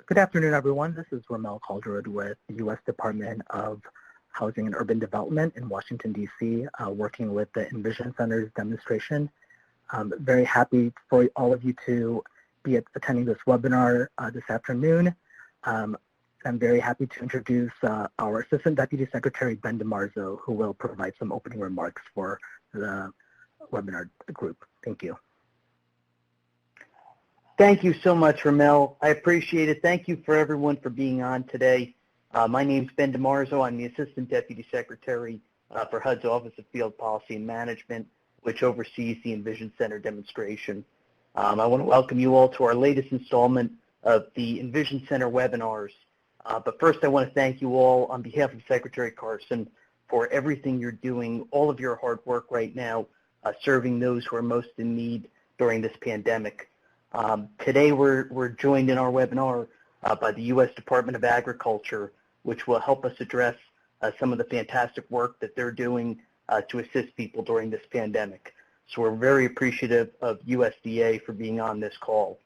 Good afternoon, everyone. This is Ramel Calderwood with the U.S. Department of Housing and Urban Development in Washington, D.C., working with the EnVision Center's demonstration. I'm very happy for all of you to be attending this webinar this afternoon. I'm very happy to introduce our Assistant Deputy Secretary, Ben DiMarzo, who will provide some opening remarks for the webinar group. Thank you. Thank you so much, Ramel. I appreciate it. Thank you for everyone for being on today. My name is Ben DiMarzo. I'm the Assistant Deputy Secretary for HUD's Office of Field Policy and Management, which oversees the EnVision Center demonstration. I want to welcome you all to our latest installment of the EnVision Center webinars. But first, I want to thank you all on behalf of Secretary Carson for everything you're doing, all of your hard work right now, serving those who are most in need during this pandemic. Today we're joined in our webinar by the U.S. Department of Agriculture, which will help us address some of the fantastic work that they're doing to assist people during this pandemic. So we're very appreciative of USDA for being on this call.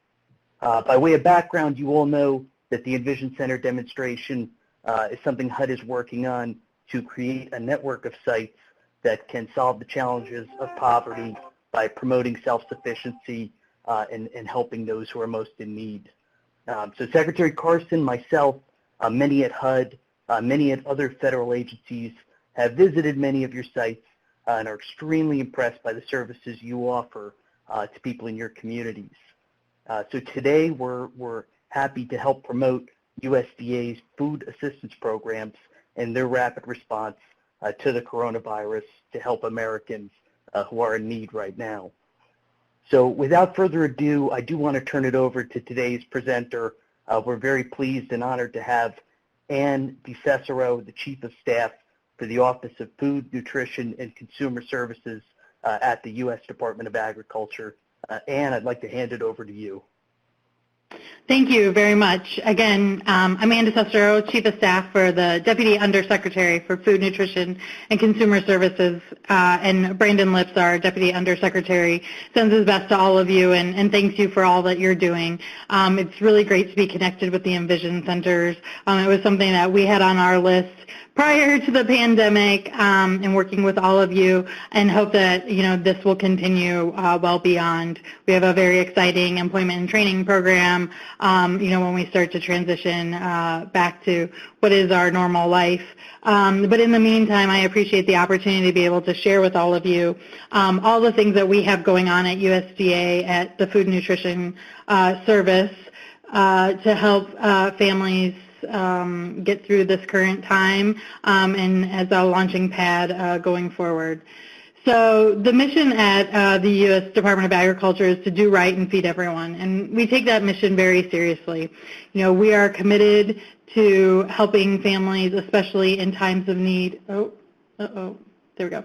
By way of background, you all know that the EnVision Center demonstration is something HUD is working on to create a network of sites that can solve the challenges of poverty by promoting self-sufficiency and helping those who are most in need. So Secretary Carson, myself, many at HUD, many at other federal agencies have visited many of your sites and are extremely impressed by the services you offer to people in your communities. So today we're happy to help promote USDA's food assistance programs and their rapid response to the coronavirus to help Americans who are in need right now. So without further ado, I do want to turn it over to today's presenter. We're very pleased and honored to have Ann DeCicero, the Chief of Staff for the Office of Food, Nutrition, and Consumer Services at the U.S. Department of Agriculture. Ann, I'd like to hand it over to you. Thank you very much. Again, I'm Ann DeCicero, Chief of Staff for the Deputy Undersecretary for Food, Nutrition, and Consumer Services, and Brandon Lips, our Deputy Undersecretary, sends his best to all of you and thanks you for all that you're doing. It's really great to be connected with the EnVision Centers. It was something that we had on our list prior to the pandemic, and working with all of you, and hope that this will continue well beyond. We have a very exciting employment and training program, when we start to transition back to what is our normal life. But in the meantime, I appreciate the opportunity to be able to share with all of you all the things that we have going on at USDA at the Food and Nutrition Service to help families get through this current time and as a launching pad going forward. So the mission at the U.S. Department of Agriculture is to do right and feed everyone, and we take that mission very seriously. We are committed to helping families, especially in times of need. There we go.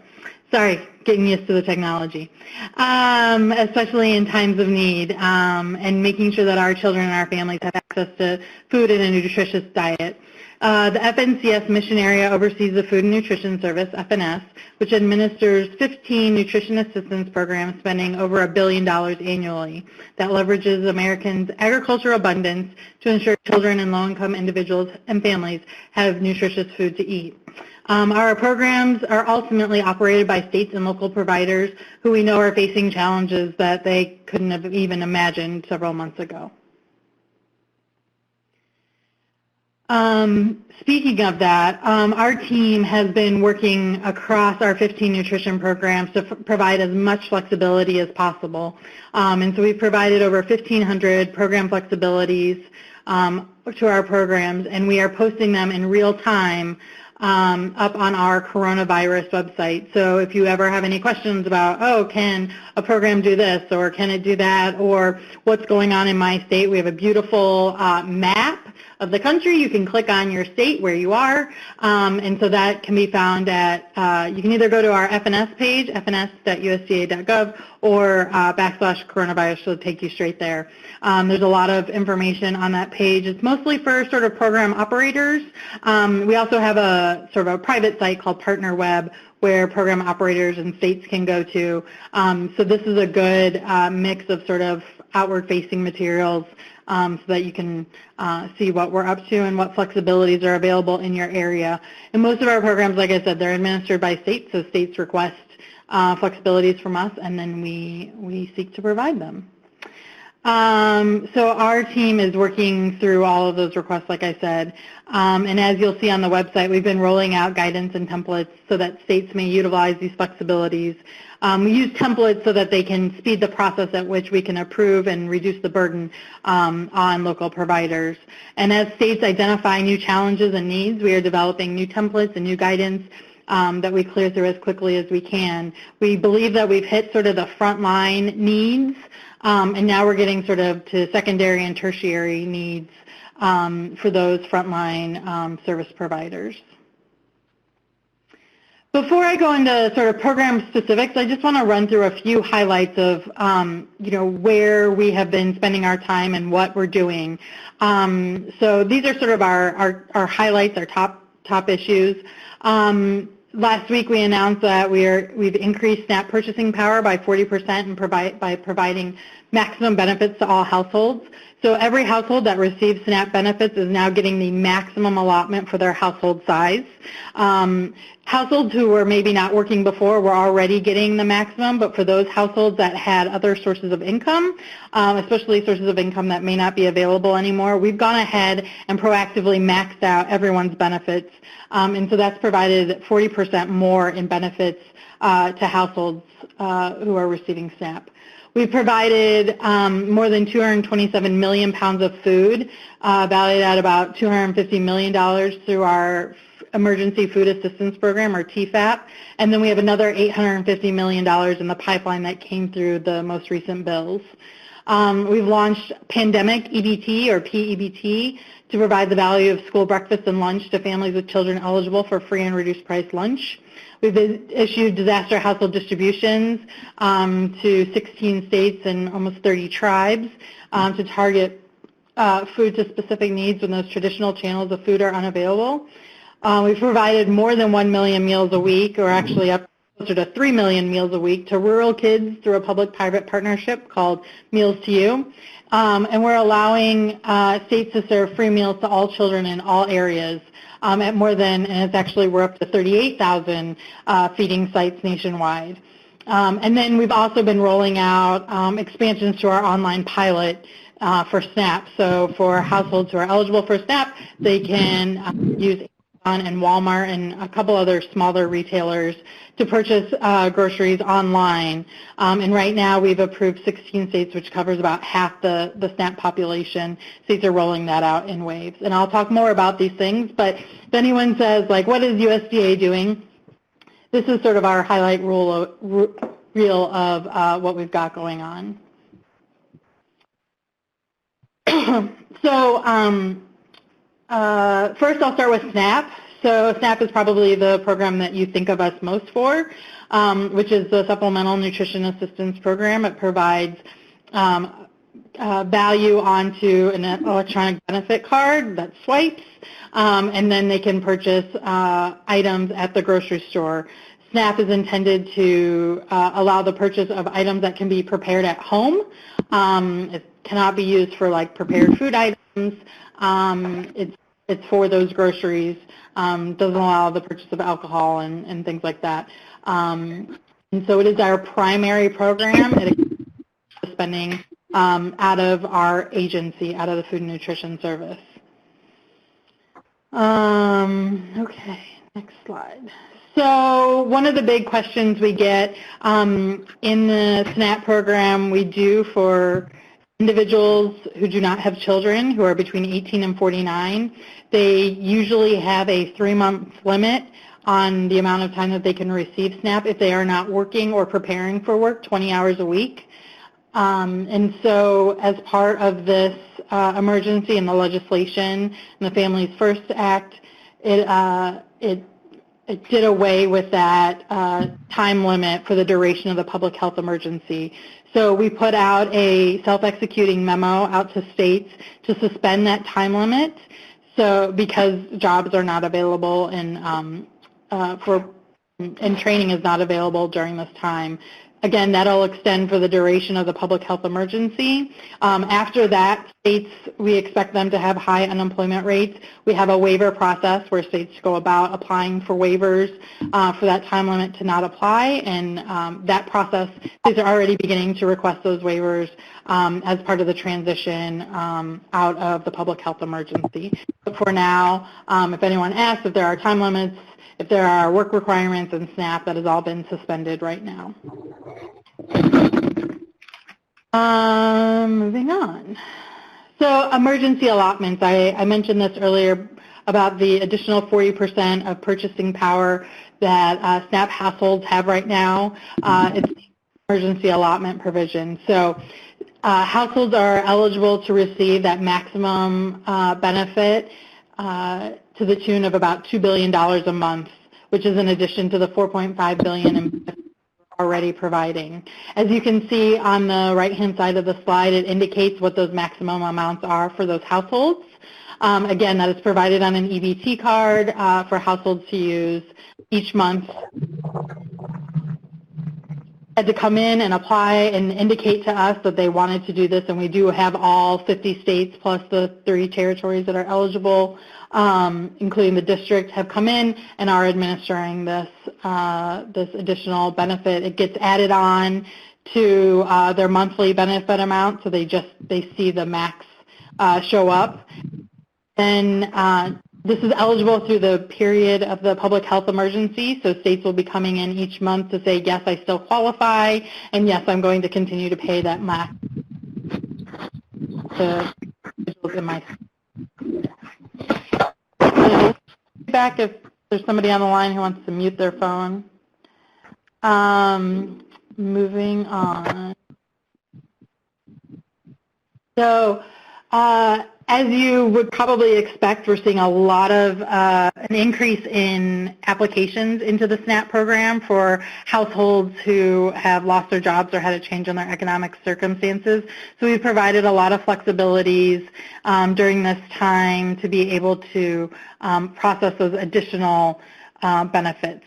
Sorry, getting used to the technology. Especially in times of need, and making sure that our children and our families have access to food and a nutritious diet. The FNCS mission area oversees the Food and Nutrition Service, FNS, which administers 15 nutrition assistance programs spanning over $1 billion annually that leverages Americans' agricultural abundance to ensure children and low-income individuals and families have nutritious food to eat. Our programs are ultimately operated by states and local providers who we know are facing challenges that they couldn't have even imagined several months ago. Speaking of that, our team has been working across our 15 nutrition programs to provide as much flexibility as possible. And so we've provided over 1,500 program flexibilities to our programs, and we are posting them in real time up on our coronavirus website. So if you ever have any questions about, can a program do this, or can it do that, or what's going on in my state, we have a beautiful map of the country. You can click on your state where you are, and so that can be found at, you can either go to our FNS page, fns.usda.gov, or /coronavirus, so it'll take you straight there. There's a lot of information on that page. It's mostly for sort of program operators. We also have a sort of a private site called Partner Web where program operators and states can go to. So this is a good mix of sort of outward-facing materials so that you can see what we're up to and what flexibilities are available in your area. And most of our programs, like I said, they're administered by states, so states request flexibilities from us, and then we seek to provide them. So our team is working through all of those requests, like I said, and as you'll see on the website, we've been rolling out guidance and templates so that states may utilize these flexibilities. We use templates so that they can speed the process at which we can approve and reduce the burden on local providers. And as states identify new challenges and needs, we are developing new templates and new guidance that we clear through as quickly as we can. We believe that we've hit sort of the frontline needs, and now we're getting sort of to secondary and tertiary needs for those frontline service providers. Before I go into sort of program specifics, I just want to run through a few highlights of where we have been spending our time and what we're doing. So these are sort of our highlights, our top issues. Last week we announced that we've increased SNAP purchasing power by 40% and by providing maximum benefits to all households. So every household that receives SNAP benefits is now getting the maximum allotment for their household size. Households who were maybe not working before were already getting the maximum, but for those households that had other sources of income, especially sources of income that may not be available anymore, we've gone ahead and proactively maxed out everyone's benefits. And so that's provided 40% more in benefits to households who are receiving SNAP. We've provided more than 227 million pounds of food, valued at about $250 million through our Emergency Food Assistance Program, or TFAP, and then we have another $850 million in the pipeline that came through the most recent bills. We've launched Pandemic EBT, or PEBT, to provide the value of school breakfast and lunch to families with children eligible for free and reduced price lunch. We've issued disaster household distributions to 16 states and almost 30 tribes to target food to specific needs when those traditional channels of food are unavailable. We've provided more than 1 million meals a week, or actually up closer to 3 million meals a week, to rural kids through a public-private partnership called Meals to You. And we're allowing states to serve free meals to all children in all areas at more than, and it's actually, we're up to 38,000 feeding sites nationwide. And then we've also been rolling out expansions to our online pilot for SNAP. So for households who are eligible for SNAP, they can use Amazon and Walmart and a couple other smaller retailers to purchase groceries online. And right now we've approved 16 states, which covers about half the SNAP population. States are rolling that out in waves. And I'll talk more about these things, but if anyone says, like, what is USDA doing? This is sort of our highlight reel of what we've got going on. So first I'll start with SNAP. So SNAP is probably the program that you think of us most for, which is the Supplemental Nutrition Assistance Program. It provides value onto an electronic benefit card that swipes, and then they can purchase items at the grocery store. SNAP is intended to allow the purchase of items that can be prepared at home. It cannot be used for like prepared food items. It's for those groceries. Doesn't allow the purchase of alcohol and things like that. And so it is our primary program. It is spending out of our agency, out of the Food and Nutrition Service. Okay, next slide. So one of the big questions we get in the SNAP program, we do for individuals who do not have children, who are between 18 and 49, they usually have a 3-month limit on the amount of time that they can receive SNAP if they are not working or preparing for work 20 hours a week. And so as part of this emergency and the legislation and the Families First Act, it did away with that time limit for the duration of the public health emergency. So we put out a self-executing memo out to states to suspend that time limit, so because jobs are not available and training is not available during this time. Again, that'll extend for the duration of the public health emergency. After that, states, we expect them to have high unemployment rates. We have a waiver process where states go about applying for waivers for that time limit to not apply, and that process, states are already beginning to request those waivers as part of the transition out of the public health emergency. But for now, if anyone asks if there are time limits, if there are work requirements in SNAP, that has all been suspended right now. Moving on. So emergency allotments, I mentioned this earlier about the additional 40% of purchasing power that SNAP households have right now. It's the emergency allotment provision. So households are eligible to receive that maximum benefit to the tune of about $2 billion a month, which is in addition to the $4.5 billion in benefits we're already providing. As you can see on the right-hand side of the slide, it indicates what those maximum amounts are for those households. Again, that is provided on an EBT card for households to use each month. Had to come in and apply and indicate to us that they wanted to do this, and we do have all 50 states plus the 3 territories that are eligible, including the district, have come in and are administering this this additional benefit. It gets added on to their monthly benefit amount, so they see the max show up. And this is eligible through the period of the public health emergency, so states will be coming in each month to say, yes, I still qualify, and yes, I'm going to continue to pay that max to individuals in my state. Back if there's somebody on the line who wants to mute their phone. Moving on. So, as you would probably expect, we're seeing a lot of an increase in applications into the SNAP program for households who have lost their jobs or had a change in their economic circumstances. So we've provided a lot of flexibilities during this time to be able to process those additional benefits.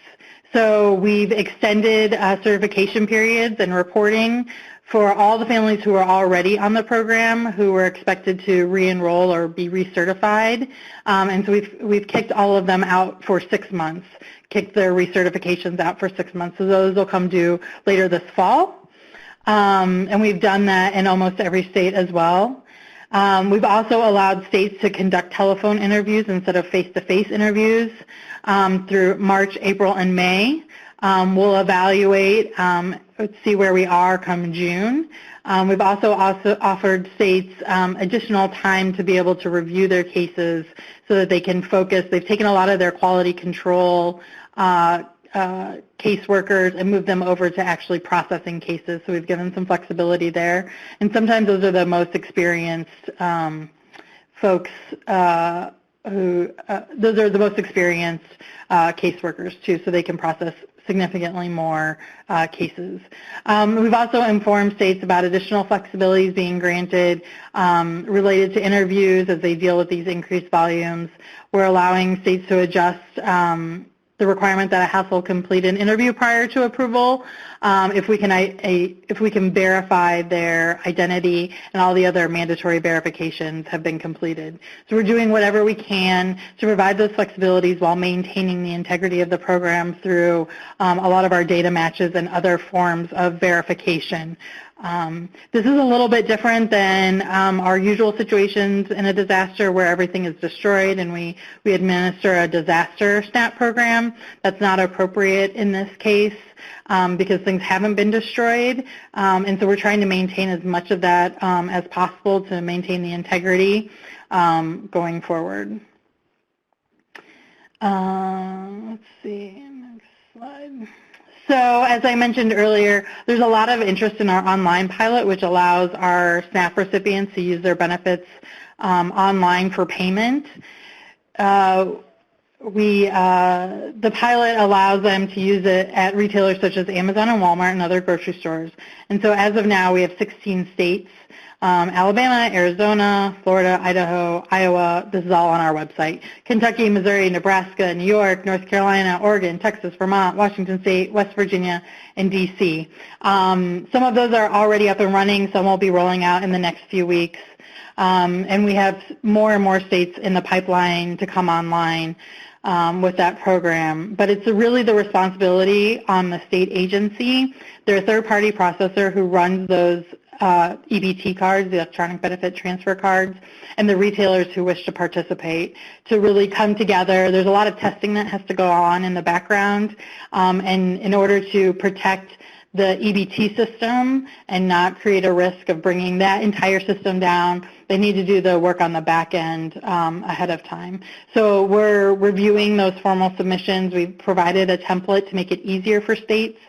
So we've extended certification periods and reporting for all the families who are already on the program who were expected to re-enroll or be recertified. And so we've kicked all of them out for 6 months, kicked their recertifications out for 6 months. So those will come due later this fall. And we've done that in almost every state as well. We've also allowed states to conduct telephone interviews instead of face-to-face interviews through March, April, and May. We'll evaluate, let's see where we are come June. We've also offered states additional time to be able to review their cases so that they can focus. They've taken a lot of their quality control caseworkers and moved them over to actually processing cases, so we've given some flexibility there. And sometimes those are the most experienced folks those are the most experienced caseworkers too, so they can process significantly more cases. We've also informed states about additional flexibilities being granted related to interviews as they deal with these increased volumes. We're allowing states to adjust the requirement that a household complete an interview prior to approval if we can verify their identity and all the other mandatory verifications have been completed. So we're doing whatever we can to provide those flexibilities while maintaining the integrity of the program through a lot of our data matches and other forms of verification. This is a little bit different than our usual situations in a disaster where everything is destroyed and we administer a disaster SNAP program. That's not appropriate in this case because things haven't been destroyed. And so we're trying to maintain as much of that as possible to maintain the integrity going forward. Let's see, next slide. So as I mentioned earlier, there's a lot of interest in our online pilot, which allows our SNAP recipients to use their benefits online for payment. the pilot allows them to use it at retailers such as Amazon and Walmart and other grocery stores. And so as of now, we have 16 states, Alabama, Arizona, Florida, Idaho, Iowa. This is all on our website. Kentucky, Missouri, Nebraska, New York, North Carolina, Oregon, Texas, Vermont, Washington State, West Virginia, and D.C. Some of those are already up and running. Some will be rolling out in the next few weeks. And we have more and more states in the pipeline to come online with that program. But it's really the responsibility on the state agency. They're a third-party processor who runs those EBT cards, the electronic benefit transfer cards, and the retailers who wish to participate to really come together. There's a lot of testing that has to go on in the background, and in order to protect the EBT system and not create a risk of bringing that entire system down, they need to do the work on the back end ahead of time. So we're reviewing those formal submissions. We've provided a template to make it easier for states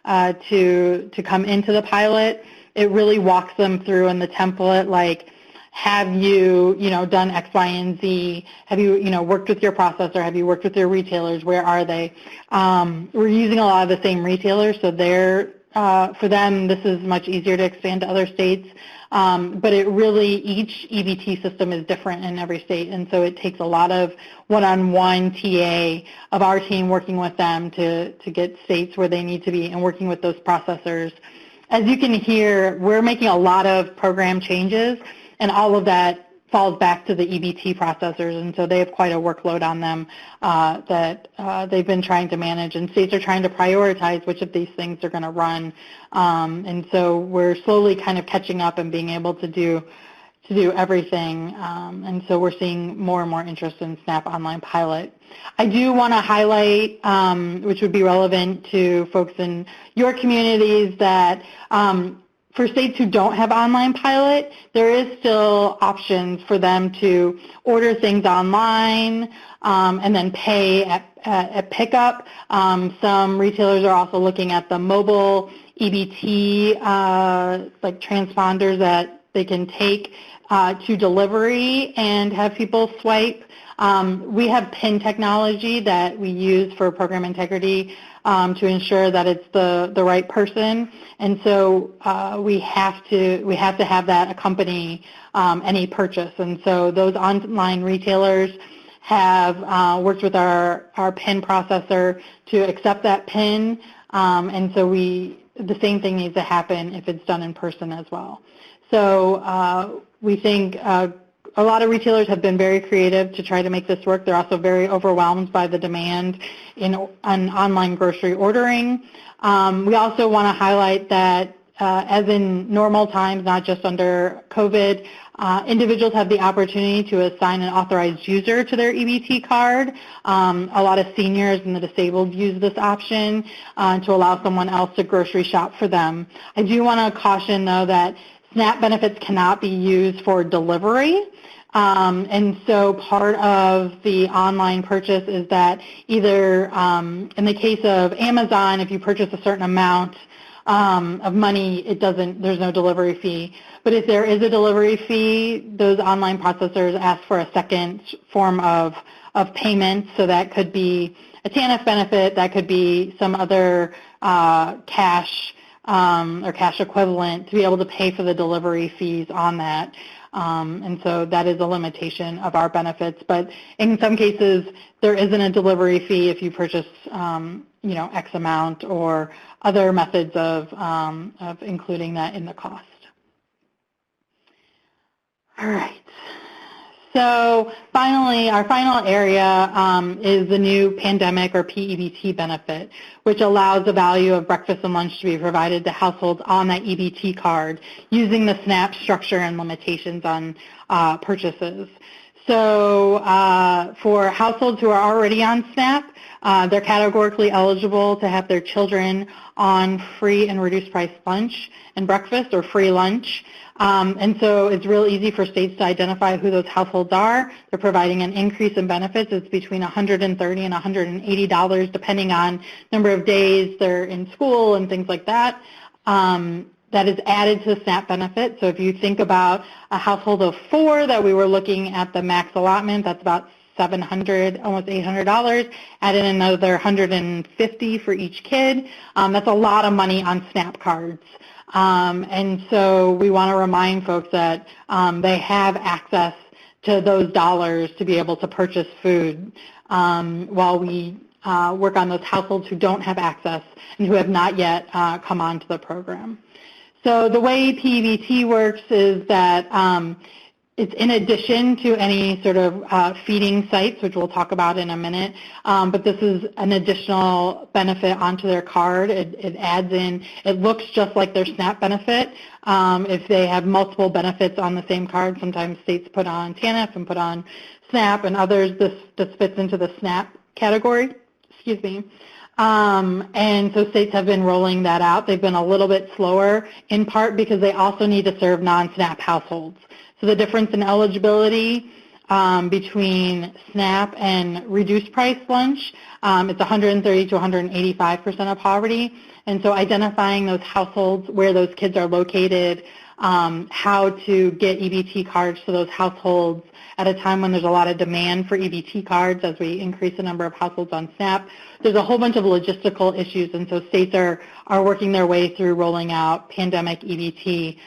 to come into the pilot. It really walks them through in the template, like, have you, done X, Y, and Z? Have you, worked with your processor? Have you worked with your retailers? Where are they? We're using a lot of the same retailers, so for them, this is much easier to expand to other states. But each EBT system is different in every state, and so it takes a lot of one-on-one TA of our team working with them to get states where they need to be and working with those processors. As you can hear, we're making a lot of program changes, and all of that falls back to the EBT processors, and so they have quite a workload on them that they've been trying to manage, and states are trying to prioritize which of these things they're going to run. And so we're slowly kind of catching up and being able to do everything, and so we're seeing more and more interest in SNAP Online Pilot. I do want to highlight, which would be relevant to folks in your communities, that for states who don't have Online Pilot, there is still options for them to order things online and then pay at pickup. Some retailers are also looking at the mobile EBT, like transponders that they can take to delivery and have people swipe. We have PIN technology that we use for program integrity to ensure that it's the right person, and so we have to have that accompany any purchase. And so those online retailers have worked with our PIN processor to accept that PIN, and so the same thing needs to happen if it's done in person as well. So we think a lot of retailers have been very creative to try to make this work. They're also very overwhelmed by the demand on online grocery ordering. We also want to highlight that as in normal times, not just under COVID, individuals have the opportunity to assign an authorized user to their EBT card. A lot of seniors and the disabled use this option to allow someone else to grocery shop for them. I do want to caution, though, that SNAP benefits cannot be used for delivery. And so part of the online purchase is that either in the case of Amazon, if you purchase a certain amount of money, there's no delivery fee. But if there is a delivery fee, those online processors ask for a second form of payment. So that could be a TANF benefit, that could be some other cash or cash equivalent to be able to pay for the delivery fees on that. And so that is a limitation of our benefits. But in some cases, there isn't a delivery fee if you purchase, X amount or other methods of including that in the cost. All right. So finally, our final area is the new pandemic or PEBT benefit, which allows the value of breakfast and lunch to be provided to households on that EBT card using the SNAP structure and limitations on purchases. So for households who are already on SNAP, they're categorically eligible to have their children on free and reduced price lunch and breakfast or free lunch. And so it's real easy for states to identify who those households are. They're providing an increase in benefits. It's between $130 and $180 depending on number of days they're in school and things like that. That is added to the SNAP benefit. So if you think about a household of 4 that we were looking at the max allotment, that's about $700, almost $800, add in another $150 for each kid. That's a lot of money on SNAP cards. And so we want to remind folks that they have access to those dollars to be able to purchase food while we work on those households who don't have access and who have not yet come onto the program. So the way PEBT works is that it's in addition to any sort of feeding sites, which we'll talk about in a minute, but this is an additional benefit onto their card. It adds in, it looks just like their SNAP benefit. If they have multiple benefits on the same card, sometimes states put on TANF and put on SNAP, and others, this fits into the SNAP category. Excuse me. And so states have been rolling that out. They've been a little bit slower, in part because they also need to serve non-SNAP households. So the difference in eligibility between SNAP and reduced price lunch, it's 130 to 185% of poverty. And so identifying those households, where those kids are located, how to get EBT cards to those households at a time when there's a lot of demand for EBT cards as we increase the number of households on SNAP. There's a whole bunch of logistical issues, and so states are working their way through rolling out pandemic EBT